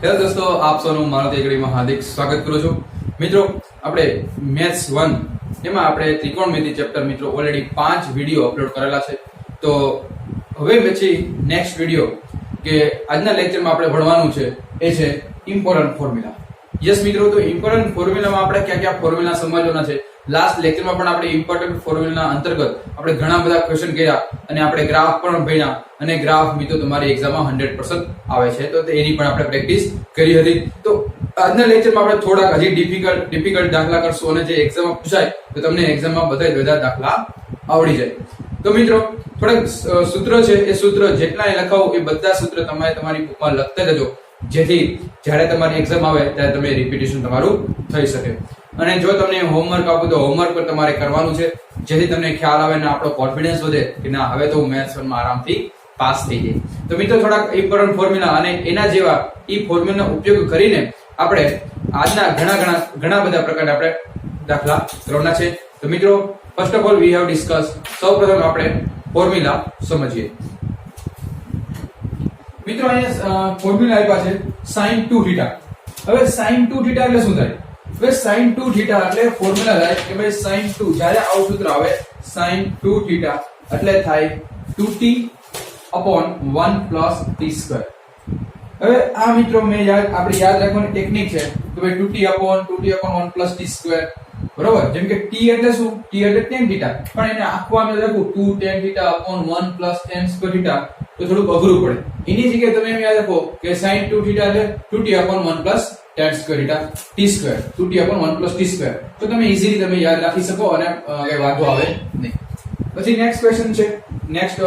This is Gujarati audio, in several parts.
હેલો દોસ્તો, આપ સૌનું મારુતિ એકેડમીમાં હાર્દિક સ્વાગત કરું છું. મિત્રો, આપણે મેથ્સ 1 એમાં આપણે ત્રિકોણમિતિ ચેપ્ટર મિત્રો ઓલરેડી 5 વિડીયો અપલોડ કરેલા છે. તો હવે પછી નેક્સ્ટ વિડીયો કે આજના લેક્ચરમાં આપણે ભણવાનું છે એ છે ઇમ્પોર્ટન્ટ ફોર્મ્યુલા. યસ મિત્રો, તો ઇમ્પોર્ટન્ટ ફોર્મ્યુલામાં આપણે કયા કયા ફોર્મ્યુલા સમજવાના છે. લાસ્ટ લેક્ચરમાં પણ આપણે ઇમ્પોર્ટન્ટ ફોર્મ્યુલા અંતર્ગત આપણે ઘણા બધા ક્વેશ્ચન કર્યા અને આપણે ગ્રાફ પણ ભણ્યા અને ગ્રાફ મિત્રો તમારી એક્ઝામમાં 100% આવે છે, તો એની પણ આપણે પ્રેક્ટિસ કરી હતી. તો આજના લેક્ચરમાં આપણે થોડાક હજી ડિફિકલ્ટ દાખલા કરશું અને જે એક્ઝામમાં પૂછાય તો તમને એક્ઝામમાં બધા દાખલા આવડી જાય. તો મિત્રો, થોડાક સૂત્ર છે, એ સૂત્ર જેટલા લખાવું એ બધા સૂત્ર તમે તમારી બુકમાં લખતા જજો, જેથી જ્યારે તમારી એક્ઝામ આવે ત્યારે તમે રિપીટેશન તમારું થઈ શકે. અને જો તમને હોમવર્ક આપું તો હોમવર્ક પણ તમારે કરવાનું છે, જેથી તમને ખ્યાલ આવે અને આપણો કોન્ફિડન્સ વધે કે ના, હવે તો હું મેથ્સ 1 માં આરામથી પાસ થઈ જાય. તો મિત્રો, થોડાક ઇમ્પોર્ટન્ટ ફોર્મ્યુલા અને એના જેવા ઈ ફોર્મ્યુલાનો ઉપયોગ કરીને આપણે આજના ઘણા બધા પ્રકારના આપણે દાખલા કરવાના છે. તો મિત્રો, first of all we have discuss, સૌપ્રથમ આપણે ફોર્મ્યુલા સમજીએ. મિત્રો, અહીંયા ફોર્મ્યુલા આપ્યા છે sin2θ. હવે sin2θ એટલે શું થાય? હવે sin2θ એટલે ફોર્મ્યુલા થાય કે ભાઈ sin2, જ્યારે આવું સૂત્ર આવે sin2θ એટલે થાય 2t upon 1 plus t². હવે આ મિત્રો આપણે યાદ રાખવાની ટેકનિક છે કે ભાઈ 2t upon 1 plus t², બરોબર. જેમ કે t એટલે શું? t એટલે tan θ, પણ એને આખું આમ લખું 2 tan θ upon 1 plus tan²θ તો થોડું અઘરું પડે. એની જગ્યાએ તમે એમ યાદ રાખો કે sin2θ એટલે 2t upon 1 plus tan²θ t², 2t upon 1 plus t². તો તમે ઈઝીલી તમે યાદ રાખી શકો અને કઈ વાંધો આવે નહીં. પછી નેક્સ્ટ ક્વેશ્ચન છે, નેક્સ્ટ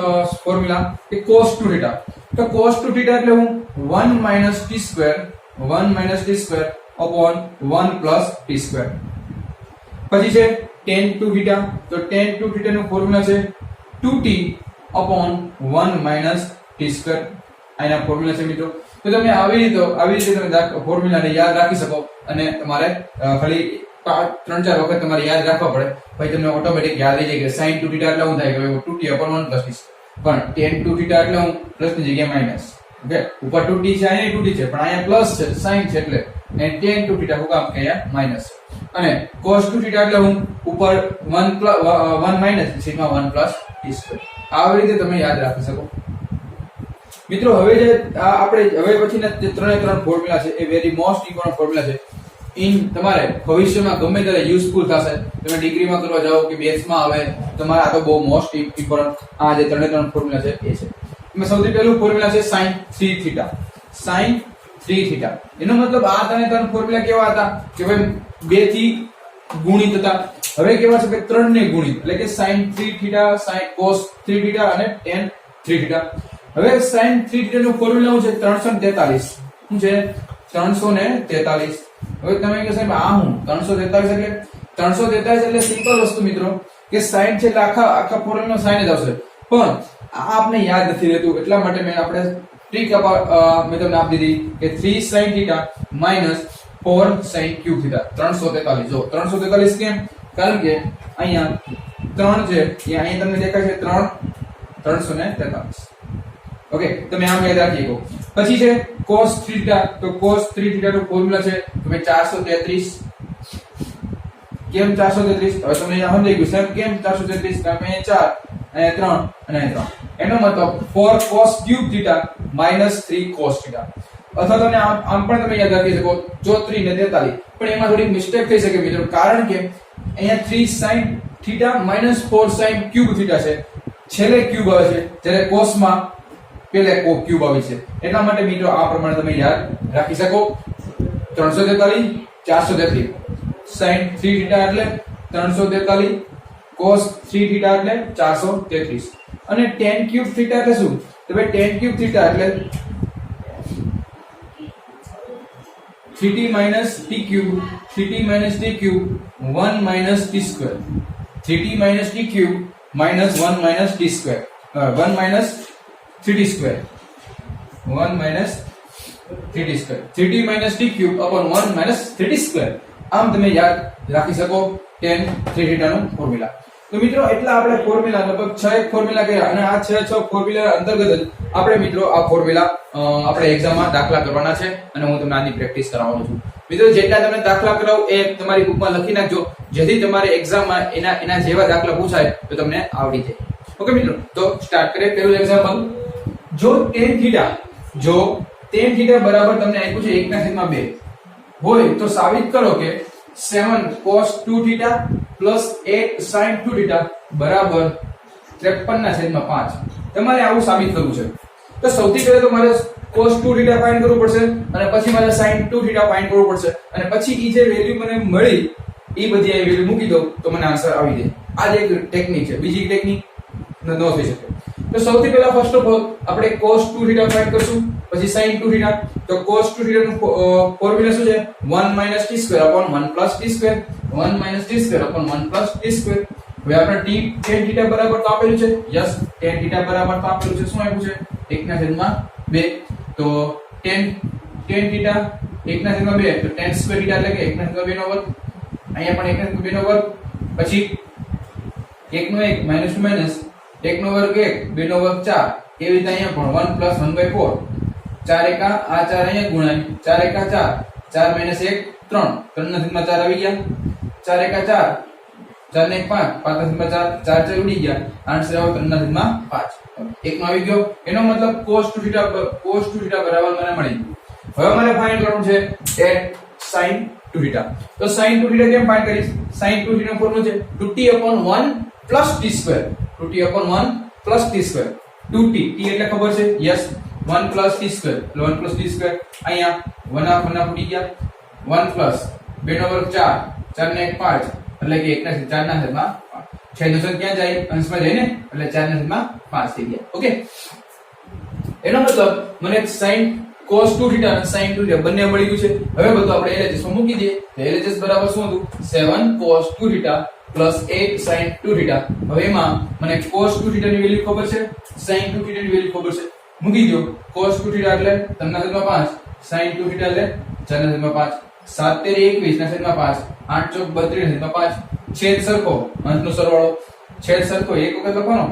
ફોર્મ્યુલા કે cos2θ. તો cos2θ એટલે હું 1 minus t² upon 1 plus t². પછી છે tan2θ. તો tan2θ નું ફોર્મ્યુલા છે 2t upon 1 minus t². આના ફોર્મ્યુલા છે મિત્રો. તો તમે આવી રીતે તમે ફોર્મ્યુલાને યાદ રાખી શકો અને તમારે ખાલી 3-4 વખત તમારે યાદ રાખવા પડે, પછી તમને ઓટોમેટિક યાદ રહી જાય કે sin2θ એટલે શું થાય કે 2t upon 1 plus t². પણ tan2θ એટલે હું પ્લસ ની જગ્યાએ માઈનસ. ઓકે, ઉપર 2t છે, અહીંયા 2t છે, પણ અહીંયા પ્લસ છે, sin છે એટલે અને tan2θ હું કામ કે અહીંયા માઈનસ. અને cos2θ એટલે હું ઉપર 1 માઈનસ સિગ્મા 1 પ્લસ t². આવી રીતે તમે યાદ રાખી શકો. મિત્રો, હવે જે આપણે હવે પછીના જે ત્રણ ફોર્મ્યુલા છે એ વેરી મોસ્ટ ઇમ્પોર્ટન્ટ ફોર્મ્યુલા છે. તમારે ભવિષ્યમાં ગમે ત્યારે યુઝફુલ થશે. તમે ડિગ્રીમાં કરવા જાઓ કે બેચમાં આવે, તમારે આ તો બહુ મોસ્ટ ઇમ્પોર્ટન્ટ આ જે ત્રણ ફોર્મ્યુલા છે એ છે. એમાં સૌથી પહેલું ફોર્મ્યુલા છે sin3θ. sin3θ એનો મતલબ આ ત્રણ ફોર્મ્યુલા કેવા હતા કે ભાઈ 2 થી ગુણિત હતા. હવે કેવા છે કે 3 ને ગુણિત, એટલે કે sin3θ, sin cos3θ અને tan3θ. હવે sin3θ નું ફોર્મ્યુલા શું છે? 343. શું છે? 343. હવે તમે કહો સાહેબ આ હું 343 એટલે સિમ્પલ વસ્તુ મિત્રો કે sin છે એટલે આખા ફોર્મ્યુલા sin જ આવશે, પણ આ આપને યાદ નથી રહેતું, એટલા માટે આપણે ટ્રીક મેં તમને આપી દીધી કે 3 sin θ minus 4 sin cube θ. 343. જો 343 કેમ? કારણ કે અહીંયા 3 છે, અહીંયા તમને દેખાય છે 343. ઓકે, તમે આમ યાદ રાખી શકો. પછી છે cos3θ. તો cos3θ નું ફોર્મ્યુલા છે તમે 433. કેમ 433? હવે તમને અહીંયા સમજાઈ ગયું સાહેબ કેમ 433? કારણ કે અહીંયા 4 અને 3 અને 3. એનો મતલબ 4 cos cube θ minus 3 cos θ. અથવા તમે આમ પણ તમે યાદ રાખી શકો 34 ને 43. પણ એમાં થોડી મિસ્ટેક થઈ શકે મિત્રો, કારણ કે અહીંયા 3 sin θ minus 4 sin cube θ છે, છેલ્લે ક્યુબ આવે છે, જ્યારે cos માં પેલે ક્યુબ આવે છે. એટલા માટે મિત્રો આ પ્રમાણે તમે યાદ રાખી શકો. 343 433 sin 3θ એટલે 343, cos 3θ એટલે 433. અને tan cube θ એટલે શું? તો ભાઈ tan cube θ એટલે 3t minus t cube 1 minus t². 3t minus t cube minus 1 minus t², 1 minus 3t², 1 minus 3t², 3t minus t cube upon 1 minus 3t². આમ તમે યાદ રાખી શકો tan3θ નું ફોર્મ્યુલા. તો મિત્રો એટલા આપણે ફોર્મ્યુલા લગભગ 6 એક ફોર્મ્યુલા કર્યા અને આ 6 ફોર્મ્યુલા અંતર્ગત જ આપણે મિત્રો આ ફોર્મ્યુલા આપણે એક્ઝામમાં દાખલા કરવાના છે અને હું તમને આની પ્રેક્ટિસ કરાવવાનો છું. મિત્રો જેટલા તમે દાખલા કરાવો એ તમારી બુકમાં લખી નાખજો જેથી તમારે એક્ઝામમાં એના જેવા દાખલા પૂછાય તો તમને આવડી જાય. ઓકે મિત્રો, તો સ્ટાર્ટ કરીએ. પહેલું એક્ઝામ્પલ, જો tan θ બરાબર તમને આપ્યું છે 1/2 હોય તો સાબિત કરો કે 7 cos 2θ plus 8 sin 2θ બરાબર 53/5. તમારે આવું સાબિત કરવું છે. તો સૌથી પહેલા તો મારે cos 2θ ફાઇન્ડ કરવું પડશે અને પછી મારે sin 2θ ફાઇન્ડ કરવું પડશે અને પછી ઈ જે વેલ્યુ મને મળી ઈ બધી આ વેલ્યુ મૂકી દઉં તો મને આન્સર આવી જાય. આ જ એક ટેકનિક છે, બીજી ટેકનિક ન થઈ શકે. તો સૌથી પહેલા ફર્સ્ટ ઓફ ઓલ આપણે cos 2θ ફાઇન્ડ કરશું, પછી sin 2θ. તો cos 2θ નું ફોર્મ્યુલા શું છે? 1 - t² upon 1 + t², 1 - t² upon 1 + t². હવે આપણે tan θ બરાબર તો આપેલું છે. યસ, tan θ બરાબર તો આપેલું છે. શું આપ્યું છે? 1/2. તો tan θ 1/2 તો tan² θ એટલે કે 1/2 નો વર્ગ. અહીંયા પણ 1/2 નો વર્ગ. પછી 1 નો 1 -2 - 1 નો વર્ગ 1, 2 નો વર્ગ 4. એવી રીતે અહીંયા પણ 1 + 1/4. 4 એકા આ 4 અહીંયા ગુણાય, 4 એકા 4, 4 - 1 3, 3/4 આવી ગયા. 4 એકા 4, 4 ને 1 5, 5/4, 4 4 ઉડી ગયા. આન્સર આવે 3/5. એક નો આવી ગયો. એનો મતલબ cos 2θ બરાબર મને મળી ગયું. હવે મારે ફાઇન્ડ કરવાનું છે tan sin 2θ. તો sin 2θ કેમ ફાઇન્ડ કરીશ? sin 2θ નો ફોર્મ્યુલા છે 2t/1 + t². 2t/1 + t². 2t t એટલે ખબર છે. યસ, 1 + t² એટલે 1 + t². અહીંયા 1 ઉડી ગયા. 1 + 2 નો વર્ગ 4, 4 ને 1 5 એટલે કે 1/4. છેદનો છેદ ક્યાં જાય? અંશમાં જાય ને, એટલે 4/5 થઈ ગયા. ઓકે, એનો મતલબ મને sin cos 2θ અને sin 2θ બંને મળી ગયું છે. હવે બધું આપણે LHS માં મૂકી દઈએ. તો LHS બરાબર શું હતું? 7 cos 2θ plus 8 sin 2θ. હવે એમાં મને cos 2θ ની વેલ્યુ ખબર છે, sin 2θ ની વેલ્યુ ખબર છે. મૂકી દો. cos 2θ એટલે 3/5, sin 2θ એટલે 4/5. 7 * 3 = 21/5, 8 * 4 = 32/5. છેદ સરખો, અંશનો સરવાળો. છેદ સરખો એક વખત લખવાનો,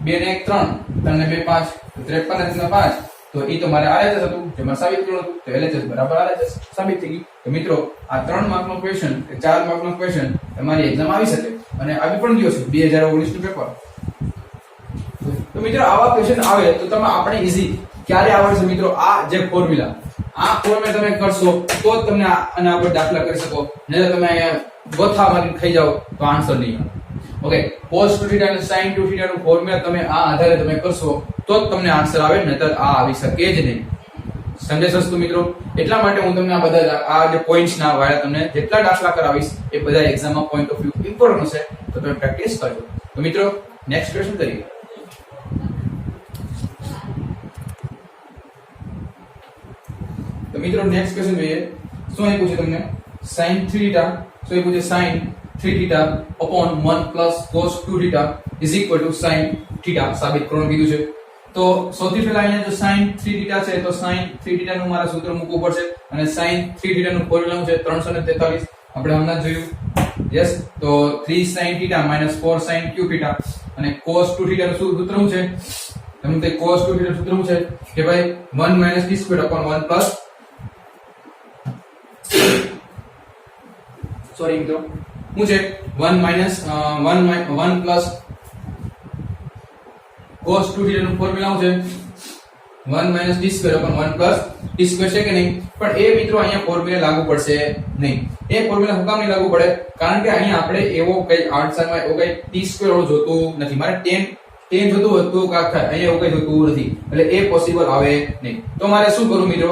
2 ને 1 3, 3 ને 2 5, 53/5. તો ઈ તો મારે RHS હતું જે મારે સાબિત કરવાનું હતું. તો LHS બરાબર RHS સાબિત થઈ ગયું. તો મિત્રો આ 3 માર્કનો ક્વેશ્ચન કે 4 માર્કનો ક્વેશ્ચન તમારી એક્ઝામ આવી શકે અને આવી પણ ગયો છે 2019 નું પેપર. તો મિત્રો આવા ક્વેશ્ચન આવે તો તમે આપણે ઈઝી ક્યારે આવડશે મિત્રો? આ જે ફોર્મ્યુલા, આ ફોર્મ્યુલા તમે કરશો તો જ તમને આના ઉપર દાખલા કરી શકો. નહીં તો તમે ગોથા મારીને ખાઈ જાઓ તો આન્સર નહીં આવે. ઓકે, cos 2θ અને sin 2θ નું ફોર્મ્યુલા તમે આ આધારે તમે કરશો તો જ તમને આન્સર આવે, નહીતર આ આવી શકે જ નહીં. સમજાય સસ્તું મિત્રો? એટલા માટે હું તમને આ બધા આ જે પોઈન્ટ્સ ના વાળા તમને જેટલા દાખલા કરાવીશ એ બધા એક્ઝામમાં પોઈન્ટ ઓફ વ્યૂ ઇમ્પોર્ટન્ટ છે, તો તમે પ્રેક્ટિસ કરજો. તો મિત્રો નેક્સ્ટ ક્વેશ્ચન કરીએ. તો મિત્રો નેક્સ્ટ ક્વેશ્ચન જોઈએ. શું આપ્યું છે તમને? sin 3θ. શું આપ્યું છે? sin 3θ upon 1 plus cos 2θ is equal to sin θ સાબિત કરવાનું કીધું છે. તો સૌથી પહેલા અહીંયા જો sin 3θ છે તો sin 3θ નું મારા સૂત્ર મૂકવું પડશે અને sin 3θ નું ફોર્મ્યુલા છે 343. આપણે હમણાં જ જોયું. યસ, તો 3 sin θ - 4 sin qθ અને cos 2θ નું સૂત્ર શું છે? તમને તે cos 2θ નું સૂત્ર શું છે કે ભાઈ 1 - t² upon 1 plus સોરી મિત્રો શું છે? 1 plus cos 2θ નું ફોર્મ્યુલા શું છે? 1 - t² upon 1 plus t² છે કે નહીં? પણ એ મિત્રો અહીંયા ફોર્મ્યુલા લાગુ પડશે નહીં. એ ફોર્મ્યુલા હું કામ નહીં લાગુ પડે? કારણ કે અહીંયા આપણે એવો કઈ આર્ટસમાં એવો કઈ t² વાળું જોતું નથી. મારે tan જોતું હોય તો કાક થાય, અહીંયા એવું કઈ જોતું નથી, એટલે એ પોસિબલ આવે નહીં. તો મારે શું કરવું મિત્રો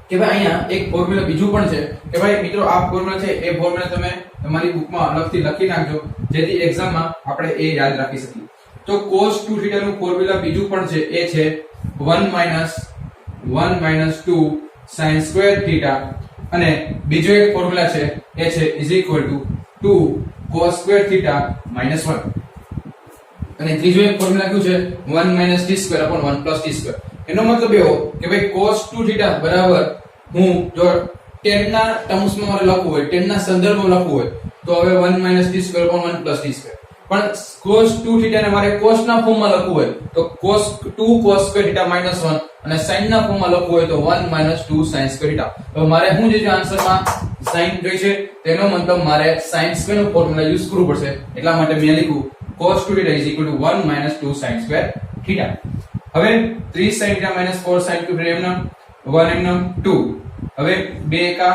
કે ભાઈ અહીંયા એક ફોર્મ્યુલા બીજું પણ છે કે ભાઈ મિત્રો આ ફોર્મ્યુલા છે એ ફોર્મ્યુલા તમે તમારી બુકમાં અલગથી લખી નાખજો જેથી એક્ઝામમાં આપણે એ યાદ રાખી શકીએ. તો cos 2θ નું ફોર્મ્યુલા બીજું પણ છે, એ છે 1 - 2 sin square θ અને બીજો એક ફોર્મ્યુલા છે એ છે is equal to 2 cos square θ - 1 અને ત્રીજો એક ફોર્મ્યુલા કયું છે 1 - t² upon 1 plus t². એનો મતલબ એવો કે ભાઈ cos 2θ બરાબર હું જો tan ના ટર્મ્સમાં મારે લખવું હોય, tan ના સંદર્ભમાં લખવું હોય તો હવે 1 - t² / 1 + t². પણ cos 2 θ ને મારે cos ના ફોર્મમાં લખવું હોય તો cos 2 cos² θ - 1 અને sin ના ફોર્મમાં લખવું હોય તો 1 - 2 sin² θ. તો મારે શું જે આન્સરમાં sin જોઈ છે તેનો મતલબ મારે sin² નો ફોર્મ્યુલા યુઝ કરવું પડશે. એટલા માટે મેં લખ્યું cos 2 θ = 1 - 2 sin² θ. હવે 3 sin θ - 4 sin cube એમના 1 એમના 2. હવે 2 એકા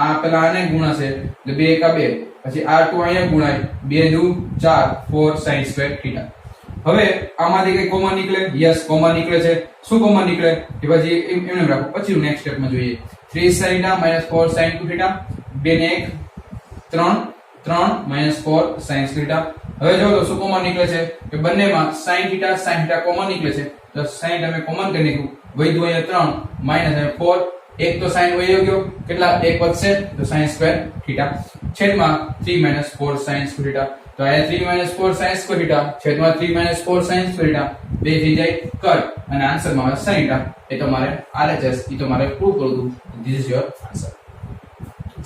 આ પેલા આને ગુણાશે એટલે 2 એકા 2, પછી આ 2 અહીંયા ગુણાય 2 દુ 4 4 sin² θ. હવે આમાંથી કઈ કોમન નીકળે? યસ કોમન નીકળે છે. શું કોમન નીકળે કે પછી એમને રાખો, પછી નેક્સ્ટ સ્ટેપમાં જોઈએ. 3 sin θ - 4 sin 2 θ, 2 ને 1 3 3 - 4 sin². હવે જો તો શું કોમન નીકળે છે કે બંનેમાં sin θ કોમન નીકળે છે. તો sin તમે કોમન કરી નાખ્યું, વધ્યું અહીંયા 3 માઈનસ 4, એક તો sin વયો ગયો, કેટલા એક વધશે તો sin² θ છેદમાં 3 - 4 sin² θ. તો અહીંયા 3 - 4 sin² θ છેદમાં 3 - 4 sin² θ બે થઈ જાય કટ અને આન્સરમાં આવે sin θ. એ તમારે RHS એ તમારે પ્રૂવ કરવું. This is your answer.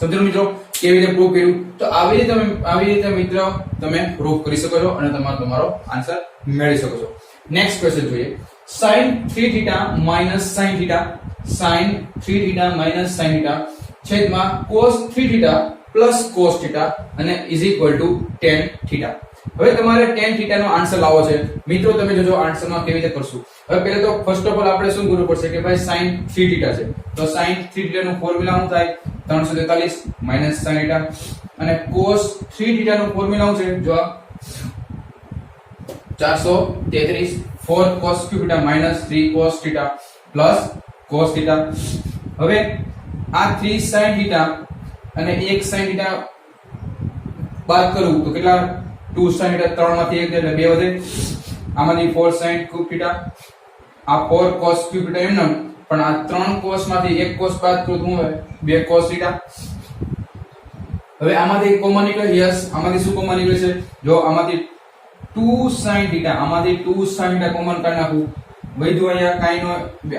સમજો મિત્રો કેવી રીતે પ્રૂવ કર્યું? તો આવી રીતે મિત્રો તમે પ્રૂવ કરી શકો છો અને તમારો આન્સર મેળવી શકો છો. નેક્સ્ટ ક્વેશ્ચન જોઈએ. sin 3θ - sin θ sin 3θ - sin θ છેદમાં cos 3θ + cos θ અને tan θ. હવે તમારે tan θ નો આન્સર લાવવો છે. મિત્રો તમે જોજો આન્સરમાં કેવી રીતે કરશું. હવે પહેલા તો ફર્સ્ટ ઓફ ઓલ આપણે શું કરવું પડશે કે ભાઈ sin 3θ છે તો sin 3θ નું ફોર્મ્યુલા શું થાય? 343 - sin θ અને cos 3θ નું ફોર્મ્યુલા શું છે? જો 433 4 cos cube θ - 3 cos θ plus cos θ. હવે આ 3 sin θ અને 1 sin θ બાદ કરું તો કેટલા? 2 sin θ 3 માંથી 1 એટલે 2 વધે. આમાંથી 4 sin cube θ, આ 4 cos cube θ એમનો, પણ આ 3 cos માંથી 1 cos બાદ કરું તો શું આવે? 2 cos θ. હવે આમાંથી કોમન નીકળે? યસ આમાંથી શું કોમન નીકળે છે? જો આમાંથી 2 sin θ, આમાંથી 2 sin θ કોમન કાઢી નાખું, વધ્યું અહીંયા કાઈ નો,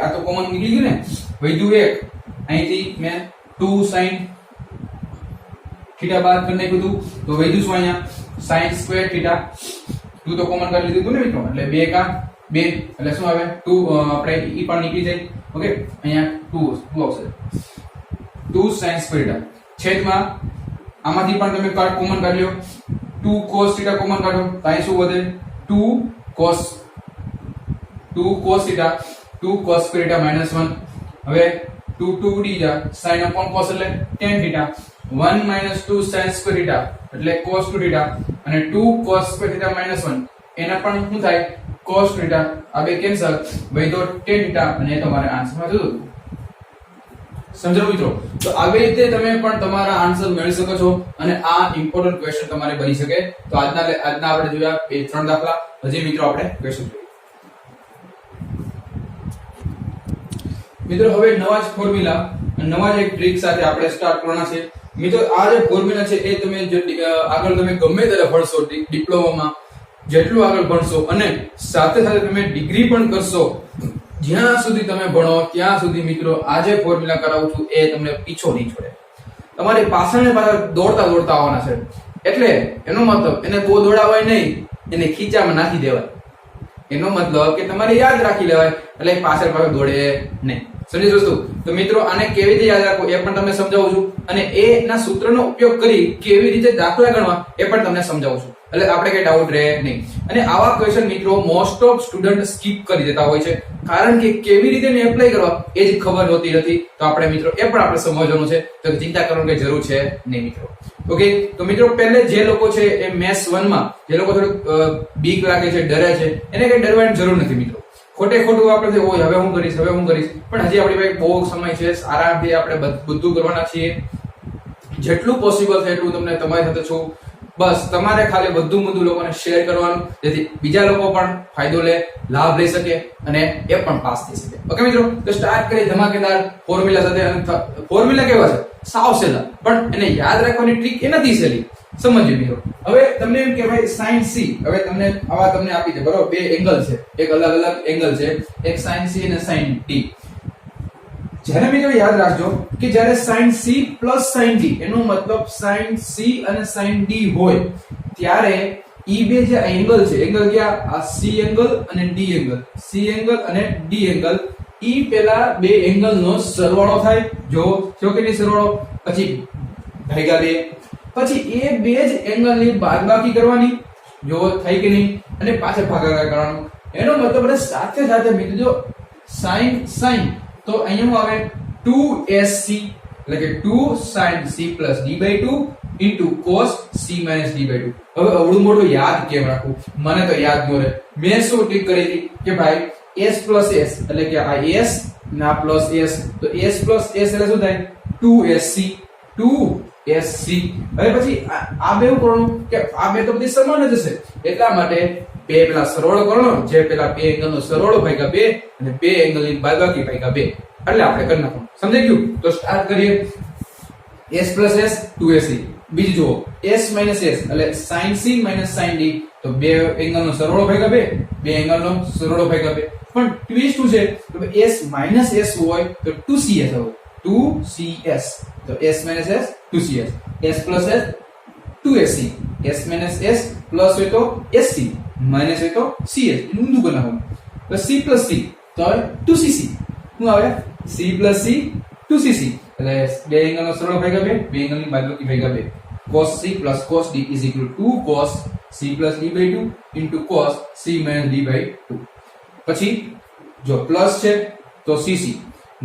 આ તો કોમન નીકળી ગયું ને, વધ્યું 1, અહીંથી મેં 2 sin θ બાદ કરી નાખ્યું હતું તો વધ્યું શું અહીંયા sin² θ. 2 તો કોમન કરી લીધું હતું ને મિત્રો, એટલે 2 કા 2 એટલે શું આવે 2 આપણે ઈ પણ નીકળી જાય. ઓકે અહીંયા 2 આવશે 2 sin² θ છેદમાં આમાંથી પણ તમે કોમન કાઢી લો 2 cos θ કોમન કાઢો તો અહીં શું વધે? 2 cos θ 2 cos² θ -1. હવે 2 ઉડી જા, sin upon cos એટલે tan θ. 1 - 2 sin² θ એટલે cos 2 θ અને 2 cos² θ -1 એના પણ શું થાય? cos 2 θ. આ બે કેન્સલ, વધ્યો tan θ અને એ તમારે આન્સરમાં જતું. સમજો મિત્રો? તો આવી રીતે તમે પણ તમારા આન્સર મેળવી શકો છો અને આ ઇમ્પોર્ટન્ટ ક્વેશ્ચન તમારે બની શકે. તો આજના આપણે જોયા બે 3 દાખલા. હજી મિત્રો આપણે ક્વેશ્ચન જોઈએ. મિત્રો હવે નવા જ ફોર્મ્યુલા નવા જ એક ટ્રીક સાથે આપણે સ્ટાર્ટ કરવાના છે. મિત્રો આ જે ફોર્મ્યુલા છે એ તમે આગળ તમે ગમે ત્યારે ભણશો, ડિપ્લોમામાં જેટલું આગળ ભણશો અને સાથે સાથે તમે ડિગ્રી પણ કરશો, જ્યાં સુધી તમે ભણો ત્યાં સુધી મિત્રો આ જે ફોર્મ્યુલા કરાવું છું એ તમને પીછો નહીં છોડે. તમારી પાછળ ને પાછળ દોડતા આવવાના છે. એટલે એનો મતલબ એને બહુ દોડાવાય નહીં, એને ખીચામાં નાખી દેવાય. એનો મતલબ કે તમારે યાદ રાખી લેવાય એટલે પાછળ દોડે નહીં. સમજી દોસ્તો? તો મિત્રો આને કેવી રીતે યાદ રાખવું એ પણ તમને સમજાવું છું અને એના સૂત્રનો ઉપયોગ કરી કેવી રીતે દાખલા ગણવા એ પણ તમને સમજાવું છું, એટલે આપણે કઈ ડાઉટ રહે નહીં. અને આવા ક્વેશ્ચન મિત્રો મોસ્ટ ઓફ સ્ટુડન્ટ સ્કીપ કરી દેતા હોય છે, કારણ કે કેવી રીતે એને એપ્લાય કરવા એ જ ખબર હોતી નથી. તો આપણે મિત્રો એ પણ આપણે સમજવાનું છે, તો ચિંતા કરવાની કઈ જરૂર છે નહીં મિત્રો. ઓકે, તો મિત્રો પહેલે જે લોકો છે એ મેથ્સ 1 માં જે લોકો થોડું બીક લાગે છે, ડરે છે, એને કઈ ડરવાની જરૂર નથી મિત્રો. ખોટું આપણે ઓય હવે હું કરીશ પણ હજી આપણી પાસે બહુ સમય છે, આરામથી આપણે બધું કરવાના છીએ. જેટલું પોસિબલ થાય એટલું તમને તમારી સાથે છું. બસ તમારે ખાલી બધું લોકોને શેર કરવાનું, જેથી બીજા લોકો પણ ફાયદો લે, લાભ લઈ શકે અને એ પણ પાસ થઈ શકે. ઓકે મિત્રો, તો સ્ટાર્ટ કરી ધમાકેદાર ફોર્મ્યુલા સાથે. ફોર્મ્યુલા કેવા છે? સાવ સહેલા, પણ એને યાદ રાખવાની ટ્રીક એ નથી સહેલી. સમજીએ મિત્રો. હવે તમને એમ કે ભાઈ sin c, હવે તમને આપી દે બરોબર, બે એંગલ છે, એક અલગ એંગલ છે, એક sin c અને sin t. જ્યારે મિત્રો યાદ રાખજો કે જ્યારે sin c plus sin d એનો મતલબ sin c અને sin d હોય ત્યારે ઈ બે જે એંગલ છે, એંગલ ક્યાં? આ c એંગલ અને d એંગલ, c એંગલ અને d એંગલ, ઈ પેલા બે એંગલ નો સરવાળો થાય. જો કે નહીં સરવાળો, પછી ભાગ્યા બે, પછી એ બે જ એંગલ ની બાદબાકી કરવાની. જો થઈ કે નહીં, અને પાછળ ભાગાકાર કરવાનો. એનો મતલબ સાથે સાથે મિત્રો જો sin તો અહીંયા આવે 2sc એટલે કે 2 sin c plus d/2 into cos c minus d/2. હવે અવળું મોટું યાદ કેમ રાખવું? મને તો યાદ ન રહે. મેં શું ટ્રીક કરી હતી કે ભાઈ s plus s એટલે કે આ s ના plus s, તો s plus s એટલે શું થાય? 2sc. હવે પછી આ બે કરવાનું કે આ બે તો બધી સમાન જ હશે, એટલા માટે બે પેલા સરવાળો કરવાનો, જે પેલા બે એંગલ નો સરવાળો ભાગ્યા બે અને બે એંગલ ની બાદબાકી ભાગ્યા બે, એટલે આપણે કરી નાખવાનું. સમજાઈ ગયું? તો સ્ટાર્ટ કરીએ. s plus s 2sc. બીજું જુઓ s minus s એટલે sin c minus sin d, તો બે એંગલ નો સરવાળો ભાગ્યા બે, બે એંગલ નો સરવાળો ભાગ્યા બે. પણ ટ્વિસ્ટ શું છે? તો s minus s હોય તો 2cs આવે, 2cs. તો s minus s 2cs, s plus s 2sc, s minus s plus હોય તો sc, minus હોય તો cs. ઊંધું બનાવવાનું. તો c plus c તો 2cc. શું આવે? c plus c 2cc એટલે બે એંગલ નો સરવાળો ભાગ્યા બે, બે એંગલ ની બાદબાકી ભાગ્યા બે. cos c plus cos d is equal to 2 cos c plus d/2 into cos c minus d/2. પછી જો પ્લસ છે તો cc,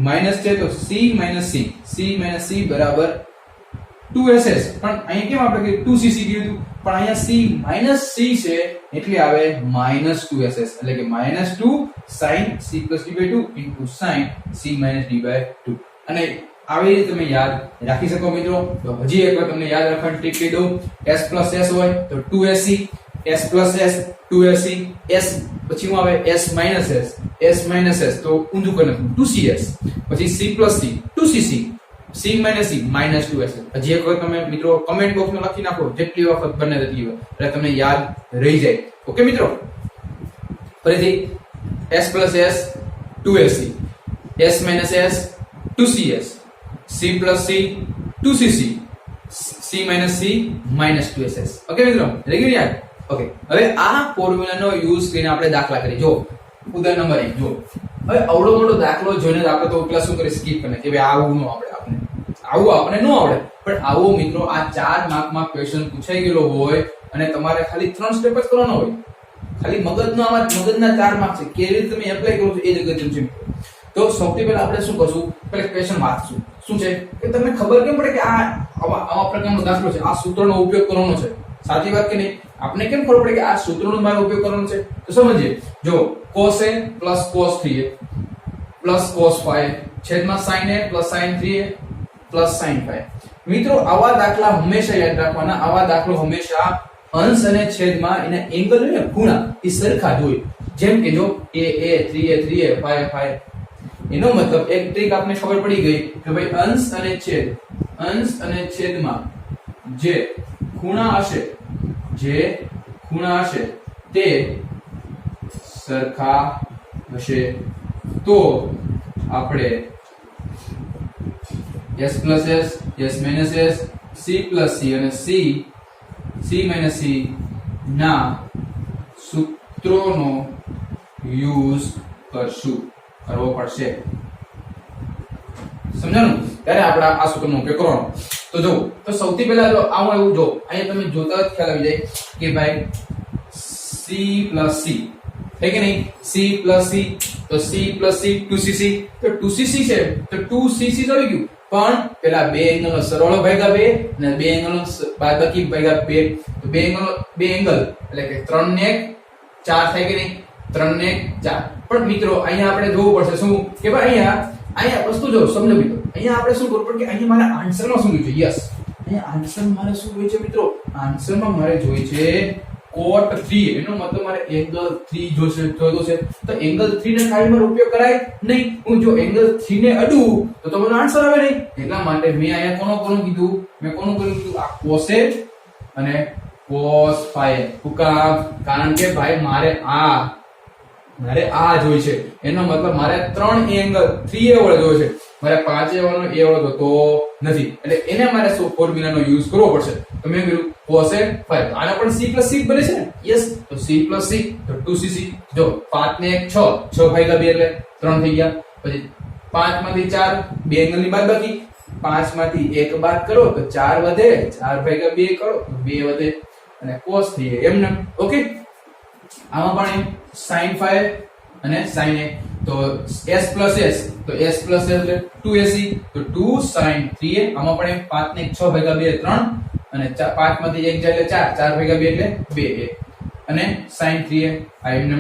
માઈનસ છે તો c minus c બરાબર 2ss. પણ અહીંયા કેમ આપણે 2cc કીધું? પણ અહીંયા c minus c છે એટલે આવે -2ss એટલે કે -2 sin c plus d/2 into sin c minus d/2. અને આવી રીતે તમે યાદ રાખી શકો મિત્રો. તો હજી એકવાર તમને યાદ રાખવાની ટ્રીક કહી દઉં. s plus s હોય તો 2sc, s plus s 2sc, s પછી શું આવે? s minus s તો ઊંધું કરી નાખવું 2cs. પછી c plus c 2cc, c minus c -2ss. હજી એક વખત તમે મિત્રો કમેન્ટ બોક્સમાં લખી નાખો, જેટલી વખત બને તેટલી વખત, એટલે તમને યાદ રહી જાય. ઓકે મિત્રો, ફરીથી s plus s 2sc, s minus s 2cs, c plus c 2cc, c minus c -2ss. Okay મિત્રો, રહી ગયું યાદ? ઓકે, હવે આ ફોર્મ્યુલાનો યુઝ કરીને આપણે દાખલા કરીએ. જો ઉદાહરણ નંબર 1 જો. હવે આવડો મોટો દાખલો જોઈને આપણે તો પેલા શું કરી સ્કીપ કરીને કે ભાઈ આવું ન આવડે, આવું આપણે ન આવડે. પણ આવો મિત્રો આ 4 માર્કમાં ક્વેશ્ચન પૂછાઈ ગયેલો હોય અને તમારે ખાલી 3 સ્ટેપ જ કરવાનો હોય. ખાલી મગજના 4 માર્ક છે, કેવી રીતે તમે એપ્લાય કરો છો એ જ અગત્યનું છે. તો સૌથી પહેલા આપણે શું કરશું? પહેલા ક્વેશ્ચન વાંચશું. શું છે કે તમને ખબર કેમ પડે કે આ આવા પ્રકારનો દાખલો છે, આ સૂત્રનો ઉપયોગ કરવાનો છે. સાચી વાત કે નહીં? આપણે કેમ ખબર પડે કે આ સૂત્રનો મારે ઉપયોગ કરવાનો છે? તો સમજીએ. જો cos a plus cos 3a plus cos 5 છેદમાં sin a plus sin 3a plus sin 5. મિત્રો આવા દાખલા હંમેશા યાદ રાખવાના. આવા દાખલો હંમેશા અંશ અને છેદમાં એના એંગલ અને ખૂણા એ સરખા જ હોય. જેમ કે જો a 3a 5 5. એનો મતલબ એક ટ્રીક આપને ખબર પડી ગઈ કે ભાઈ અંશ અને છેદમાં જે ખૂણા હશે તે સરખા હશે તો આપણે s plus s, s minus s, c plus c અને c minus c ના સૂત્રોનો યુઝ કરવો પડશે. સમજાણું? ત્યારે આપણે આ સૂત્રનો ઉપયોગ કરવાનો. તો જો તો સૌથી પહેલા જો આવું એવું જો અહીંયા તમે જોતા જ ખ્યાલ આવી જાય કે ભાઈ c plus c है कि नहीं? c plus c तो c plus c 2cc तो 2cc છે તો 2cc આવી ગયું. પણ પેલા બે એંગલ નો સરવાળો ભાગ્યા બે અને બે એંગલ નો બાદબાકી ભાગ્યા બે, તો બે એંગલ એટલે કે 3 ને 1 4 થાય કે નહીં? 3 ને 1 4. પણ મિત્રો અહીંયા આપણે જોવું પડશે શું કે ભાઈ અહીંયા વસ્તુ જો સમજો મિત્રો. અહીંયા આપણે શું કરવું પડે કે અહીંયા મારે આન્સરમાં શું જોઈએ? યસ, અહીંયા આન્સર મારે શું જોઈએ છે મિત્રો? આન્સરમાં મારે જોઈએ છે cot 3. એનો મતલબ મારે એંગલ 3 જોઈતો છે. તો એંગલ 3 ને ખાલી મારો ઉપયોગ કરાય નહીં. હું જો એંગલ 3 ને અડું તો મને આન્સર આવે નહીં. એટલા માટે મેં અહીંયા કોનું કીધું? મેં કોનું કીધું? આ cos અને cos 5. કારણ કે ભાઈ મારે આ જોઈ છે. એનો મતલબ મારે 3 એંગલ 3a વડે જોઈ છે. મારે 5 આવવાનો એ વાળો જોતો નથી, એટલે એને મારે શું ફોર્મ્યુલાનો યુઝ કરવો પડશે. તો મેં કીધું cos એ 5, આના પણ c + c બને છે ને, યસ. તો c + c તો 2cc. જો 5 ને 1 6, 6 ભાગ્યા 2 એટલે 3 થઈ ગયા. પછી 5 માંથી 4, બે એંગલની બાદબાકી, 5 માંથી 1 બાદ કરો તો 4 વધે, 4 ભાગ્યા 2 કરો તો 2 વધે, અને cos થઈ જાય એમને. ઓકે, આમાં પણ sin 5 અને sin a, તો s + s, તો s + s એટલે 2ac, તો 2 sin 3a. આમાં પણ 5 ને 6 ભાગ્યા 2 3, અને 5 માંથી 1 જાય એટલે 4, 4 ભાગ્યા 2 એટલે 2a, અને sin 3a આ એમને.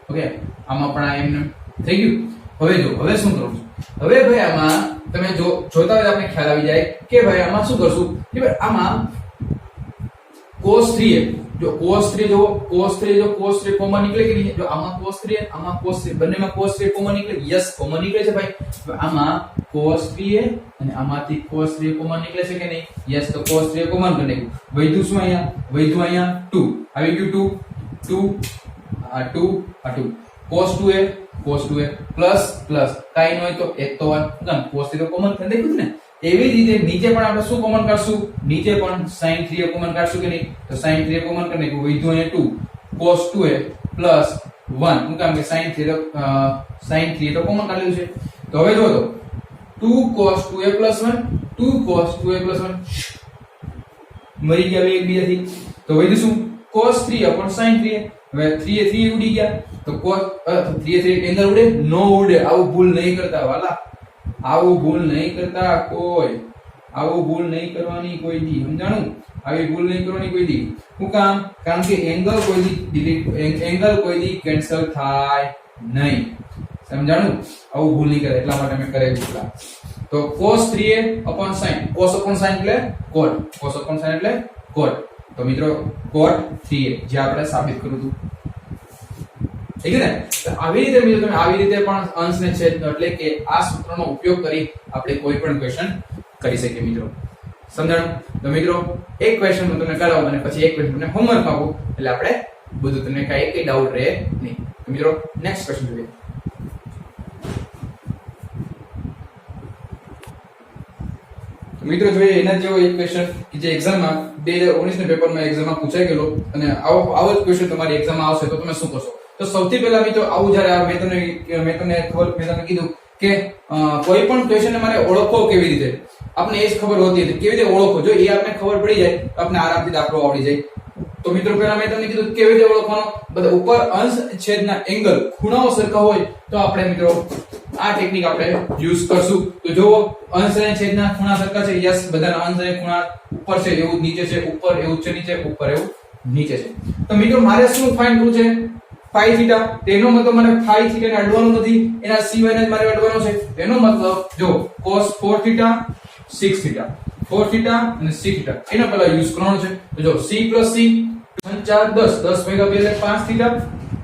ઓકે, આમાં પણ આ એમને થઈ ગયું. હવે શું કરું છું? હવે ભાઈ આમાં તમે જોતા હોય આપણે ખ્યાલ આવી જાય કે ભાઈ આમાં શું કરશું કે ભાઈ આમાં cos 3a, જો cos 3 જો cos 3 કોમન નીકળે કે નહીં? જો આમાં cos 3 આમાં cos 3, બંનેમાં cos 3 કોમન નીકળે? યસ, કોમન નીકળે છે ભાઈ. તો આમાં cos 3a અને આમાંથી cos 3 કોમન નીકળે છે કે નહીં? યસ. તો cos 3 કોમન કરી નાખ્યું. વધ્યું શું અહીંયા? વધ્યું અહીંયા 2 આવી ગયું. 2 આ 2 આ 2, cos 2a પ્લસ કાઈ ન હોય તો 1 તો 1, કેમ cos 3 કોમન કરી નાખ્યું ને. એવી રીતે નીચે પણ આપણે શું કોમન કાઢશું? નીચે પણ sin 3a કોમન કાઢશું કે નહીં? તો sin 3a કોમન કરી નાખ્યું. વધ્યું અહીંયા 2 cos 2a પ્લસ 1, હું કામ કે sin 3 તો કોમન કાઢેલું છે. તો હવે જો તો 2 cos 2a plus 1, 2 cos 2a plus 1 મરી ગયા એકબીજાથી. તો વધ્યું શું? cos 3 sin 3a. હવે 3 3 ઉડી ગયા, તો cos 3 એંગલ ઉડે? નો ઉડે. આવું ભૂલ નહીં કરતા વાલા, આવું ભૂલ નહીં કરતા કોઈ, આવું ભૂલ નહીં કરવાની કોઈ દી, સમજાણું? આવી ભૂલ નહીં કરવાની કોઈ દી. શું કામ? કારણ કે એંગલ કોઈ દી કેન્સલ થાય નહીં, સમજાણું? આવું ભૂલ નહીં કરે એટલા માટે મેં કરેલું. તો cos 3a sin, cos એટલે cot, cos એટલે cot. તો મિત્રો cot 3a જે આપણે સાબિત કર્યું હતું, ઠીક છે ને? તો આવી રીતે મિત્રો તમે આવી રીતે પણ અંશ ને છેદ એટલે કે આ સૂત્રનો ઉપયોગ કરી આપણે કોઈ પણ ક્વેશ્ચન કરી શકીએ મિત્રો, સમજાણું? તો મિત્રો એક ક્વેશ્ચન હું તમને કરાવું અને પછી એક ક્વેશ્ચન તમને હોમવર્ક આપું, એટલે આપણે બધું તમને કઈ ડાઉટ રહે નહીં. તો મિત્રો નેક્સ્ટ ક્વેશ્ચન જોઈએ. મિત્રો જોઈએ એના જેવો એક ક્વેશ્ચન કે જે એક્ઝામમાં 2019 ના પેપરમાં એક્ઝામમાં પૂછાઈ ગયેલો, અને આવો જ ક્વેશ્ચન તમારી એક્ઝામમાં આવશે તો તમે શું કરશો? તો સૌથી પહેલા મિત્રો આવું જ્યારે મેં તમને કીધું કે કોઈ પણ ક્વેશ્ચનને મારે ઓળખવો કેવી રીતે, આપણે એ જ ખબર હોતી હતી કેવી રીતે ઓળખવો. જો એ આપણે ખબર પડી જાય તો આપણે આરામથી દાખલો આવડી જાય. તો મિત્રો પહેલા મેં તમને કીધું કેવી રીતે ઓળખવાનો, બધા ઉપર અંશ છેદના એંગલ ખૂણાઓ સરખા હોય તો આપણે મિત્રો આ ટેકનિક આપણે યુઝ કરશું. તો જો અંશ અને છેદના ખૂણા સરખા છે, યસ, બધાના અંશ અને ખૂણા ઉપર છે એવું નીચે છે, ઉપર એવું છે નીચે, ઉપર એવું નીચે છે. તો મિત્રો મારે શું ફાઇન્ડ કરવું છે? phi theta. તેનો મતલબ મને phi theta ને અડવાનું નથી, એના સિવાયને જ મારે અડવાનો છે. એનો મતલબ જો cos 4 theta 6 theta, 4 theta અને 6 theta એનો પહેલા યુઝ કરવાનો છે. તો જો c + c 4 10, 10 ભાગ્યા 2 એટલે 5 theta,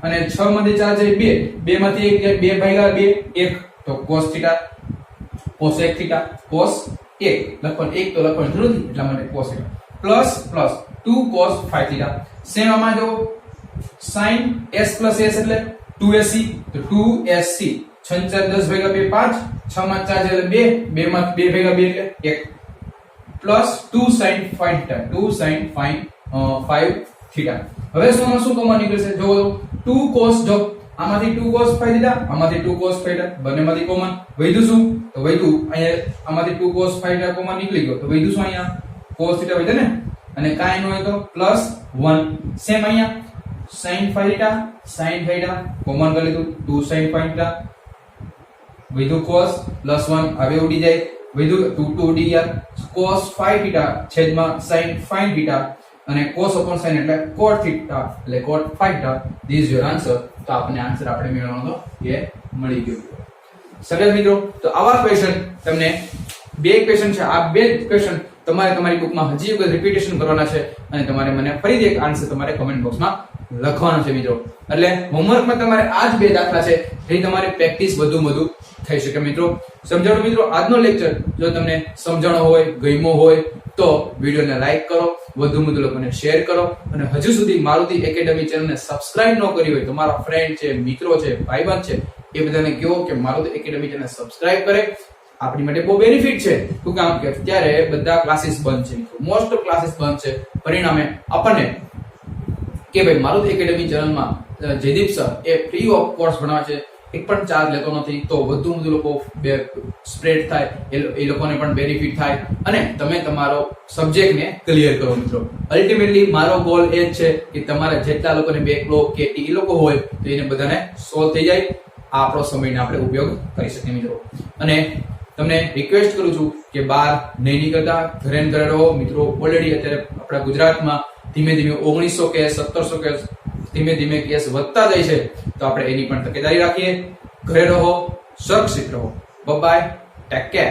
અને 6 માંથી 4 જાય 2, 2 માંથી 1 જાય 2 ભાગ્યા 2 1, તો cos theta, cos 1 theta, cos 1 લખવાનું 1 તો લખવાનું જરૂર નથી એટલા માટે cos theta plus 2 cos 5 theta. Same આમાં જો sin s + s એટલે 2ac, તો 2sc 6 4 10 ભાગ્યા 2 5, 6 માં 4 એટલે 2, 2 માં 2 ભાગ્યા 2 એટલે 1, plus 2 sin 5 theta, 2 sin 5 theta. હવે શું કોમન નીકળશે? જો 2 cos, જો આમાંથી 2 cos 5 theta, આમાંથી 2 cos 5 theta, બંનેમાંથી કોમન. વધ્યું શું? તો વધ્યું અહીંયા આમાંથી 2 cos 5 theta કોમન નીકળી ગયો, તો વધ્યું શું? અહીંયા cos theta વધે ને, અને કાઈ ન હોય તો પ્લસ 1. સેમ અહીંયા sin 5 theta, sin 5 theta common કરી લીધું, 2 sin 5 theta, વધ્યું cos પ્લસ 1, હવે ઉડી જાય, વધ્યું 2 ઉડી ગયા, cos 5 theta છેદમાં sin 5 theta, અને cos upon sin એટલે cot theta એટલે cot 5 theta. This is your answer. તો આપણે આન્સર આપણે મેળવવાનો તો એ મળી ગયો. સરસ મિત્રો, તો આવા ક્વેશ્ચન તમને બે ક્વેશ્ચન છે, આ બે ક્વેશ્ચન તમારે તમારી બુકમાં હજી એક રિપીટેશન કરવાના છે, અને તમારે મને ફરીથી એક આન્સર તમારે કમેન્ટ બોક્સમાં લખવાનો છે મિત્રો. એટલે હોમવર્કમાં તમારે આ જ બે દાખલા છે, જે તમારે પ્રેક્ટિસ વધુ થઈ શકે મિત્રો. સમજાણો મિત્રો? આજનો લેક્ચર જો તમને સમજાણો હોય, ગમ્યો હોય તો વિડિયોને લાઈક કરો, વધુ લોકોને શેર કરો, અને હજુ સુધી મારુતિ એકેડમી ચેનલને સબસ્ક્રાઇબ ન કરી હોય તો મારા ફ્રેન્ડ છે, મિત્રો છે, ભાઈબંધ છે, એ બધાને કહો કે મારુતિ એકેડમી ચેનલ સબસ્ક્રાઇબ કરે. આપણી માટે બહુ બેનિફિટ છે. શું કામ કે અત્યારે બધા ક્લાસીસ બંધ છે, મોસ્ટ ઓફ ક્લાસીસ બંધ છે. પરિણામે આપણને કે ભાઈ મારુતિ એકેડમી ચેનલમાં Jaydeep sir A free of course ભણાવે છે, એક પણ ચાર્જ લેતો નથી, તો વધુ લોકો સ્પ્રેડ થાય, એ લોકોને પણ બેનિફિટ થાય અને તમે તમારો સબ્જેક્ટને ક્લિયર કરો મિત્રો. અલ્ટિમેટલી મારો ગોલ એ જ છે કે તમારા જેટલા લોકોને બેકલોગ કે એ લોકો હોય તો એને બધાને સોલ્વ થઈ જાય. આ આપણો સમયનો આપણે ઉપયોગ કરી શકીએ મિત્રો. અને તમને રિક્વેસ્ટ કરું છું કે બહાર નહીં નીકળતા, ઘરે ને ઘરે રહો મિત્રો. ઓલરેડી અત્યારે આપણા ગુજરાતમાં ધીમે ધીમે 1900 કેસ 1700 કેસ ધીમે ધીમે કેસ વધતા જાય છે, તો આપણે એની પણ તકેદારી રાખીએ. ઘરે રહો, સુરક્ષિત રહો. Bye bye, take care.